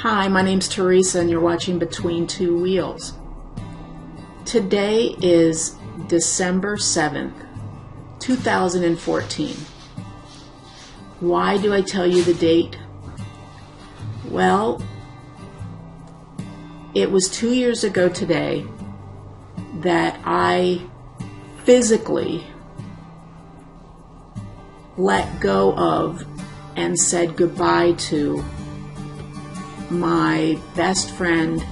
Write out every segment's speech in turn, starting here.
Hi, my name's Teresa and you're watching Between Two Wheels. Today is December 7th, 2014. Why do I tell you the date? Well, it was 2 years ago today that I physically let go of and said goodbye to my best friend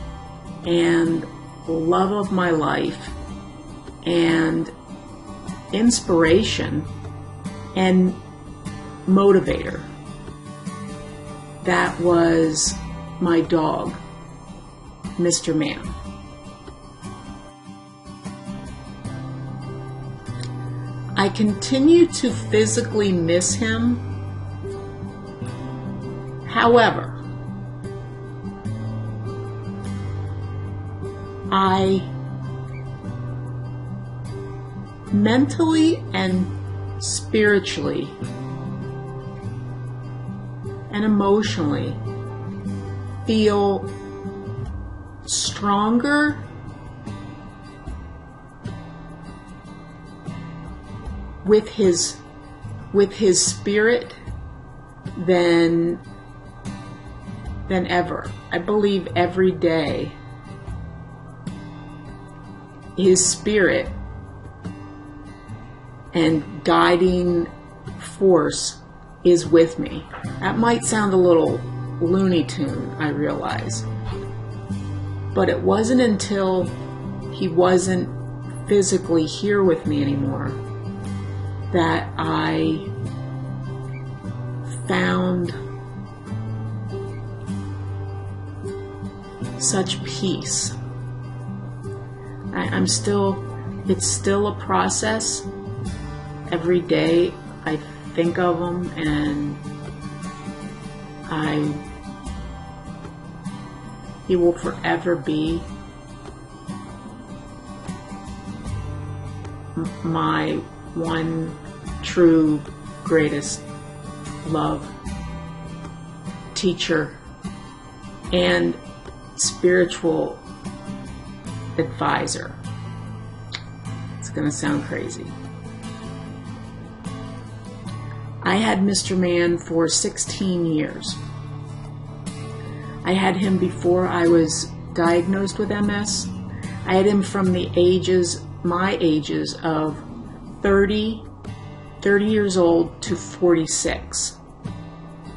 and love of my life and inspiration and motivator. That was my dog, Mr. Man. I continue to physically miss him. However, I mentally and spiritually and emotionally feel stronger with his spirit than ever. I believe every day his spirit and guiding force is with me. That might sound a little Looney Tune, I realize. But it wasn't until he wasn't physically here with me anymore that I found such peace. It's still a process. Every day I think of him and he will forever be my one true greatest love, teacher, and spiritual advisor. It's going to sound crazy. I had Mr. Man for 16 years. I had him before I was diagnosed with MS. I had him from my ages of 30 years old to 46.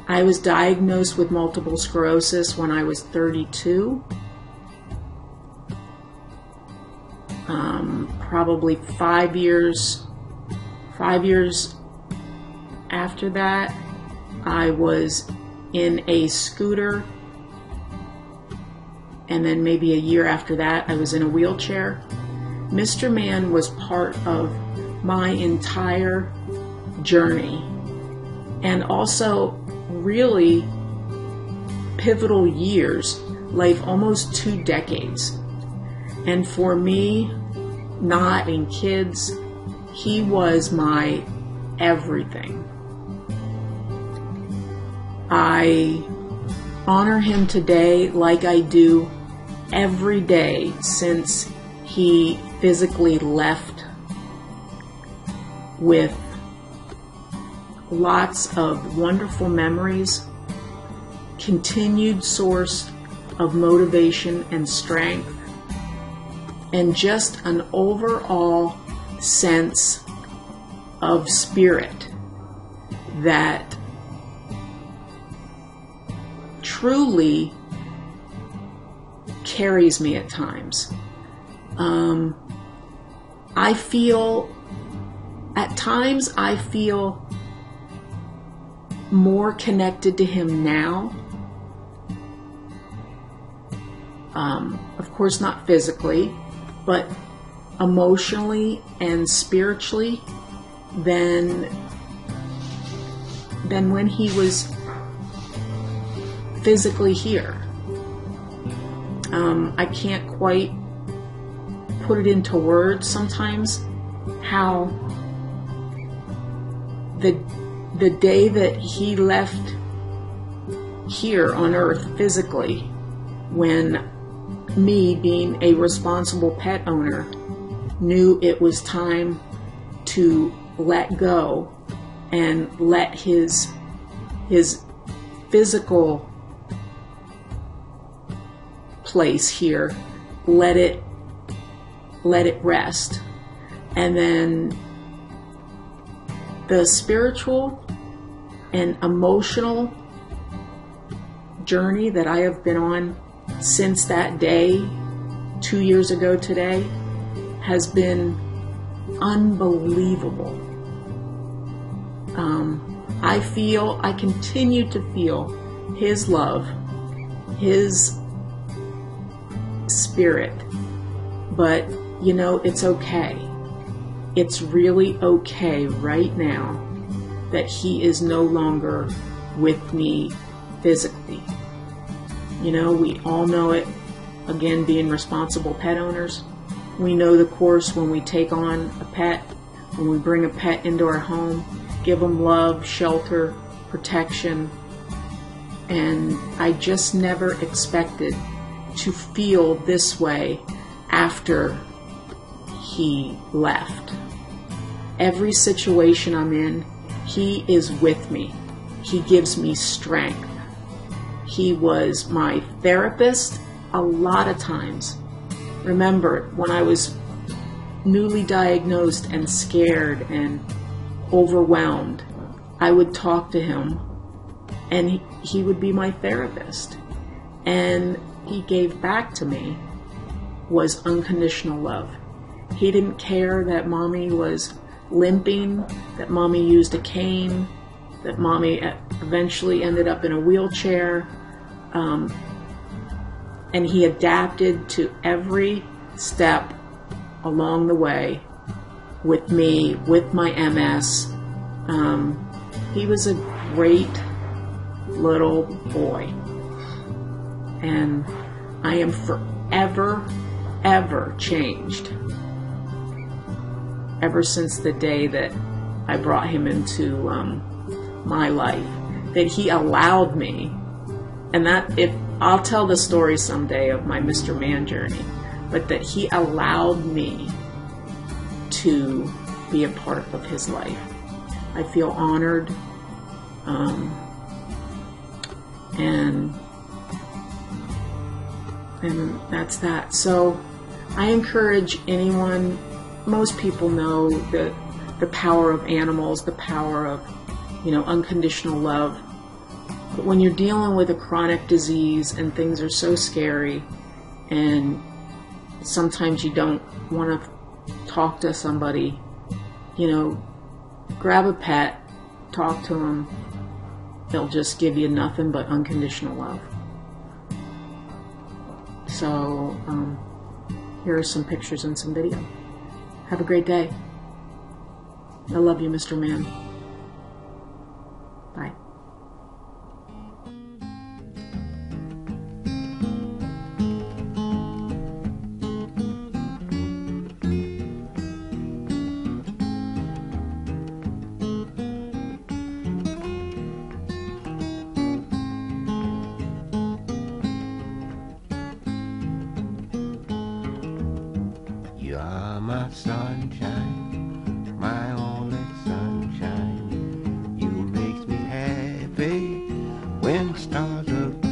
I was diagnosed with multiple sclerosis when I was 32. Probably 5 years after that, I was in a scooter, and then maybe a year after that, I was in a wheelchair. Mr. Man was part of my entire journey, and also really pivotal years, like almost 2 decades. And for me, not having kids, he was my everything. I honor him today like I do every day since he physically left, with lots of wonderful memories, continued source of motivation and strength, and just an overall sense of spirit that truly carries me at times. At times I feel more connected to him now. Of course, not physically, but emotionally and spiritually than when he was physically here. I can't quite put it into words sometimes how the day that he left here on earth physically, when me, being a responsible pet owner, knew it was time to let go and let his physical place here, let it rest. And then the spiritual and emotional journey that I have been on since that day, 2 years ago today, has been unbelievable. I continue to feel his love, his spirit, but you know, it's okay. It's really okay right now that he is no longer with me physically. You know, we all know it. Again, being responsible pet owners, we know the course when we take on a pet, when we bring a pet into our home, give them love, shelter, protection. And I just never expected to feel this way after he left. Every situation I'm in, he is with me. He gives me strength. He was my therapist a lot of times. Remember, when I was newly diagnosed and scared and overwhelmed, I would talk to him, and he would be my therapist. And he gave back to me was unconditional love. He didn't care that mommy was limping, that mommy used a cane, that mommy eventually ended up in a wheelchair. And he adapted to every step along the way with me, with my MS. He was a great little boy. And I am forever, ever changed. Ever since the day that I brought him into my life, that he allowed me, and that if I'll tell the story someday of my Mr. Man journey, but that he allowed me to be a part of his life. I feel honored, and that's that. So I encourage anyone. Most people know the power of animals, the power of, unconditional love. But when you're dealing with a chronic disease and things are so scary, and sometimes you don't want to talk to somebody, grab a pet, talk to them. They'll just give you nothing but unconditional love. So here are some pictures and some video. Have a great day. I love you, Mr. Man. Bye. You are my sunshine, my only sunshine. You makes me happy when the stars up.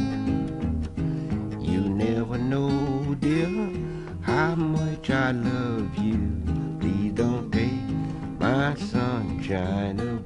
You never know, dear, how much I love you. Please don't take my sunshine away.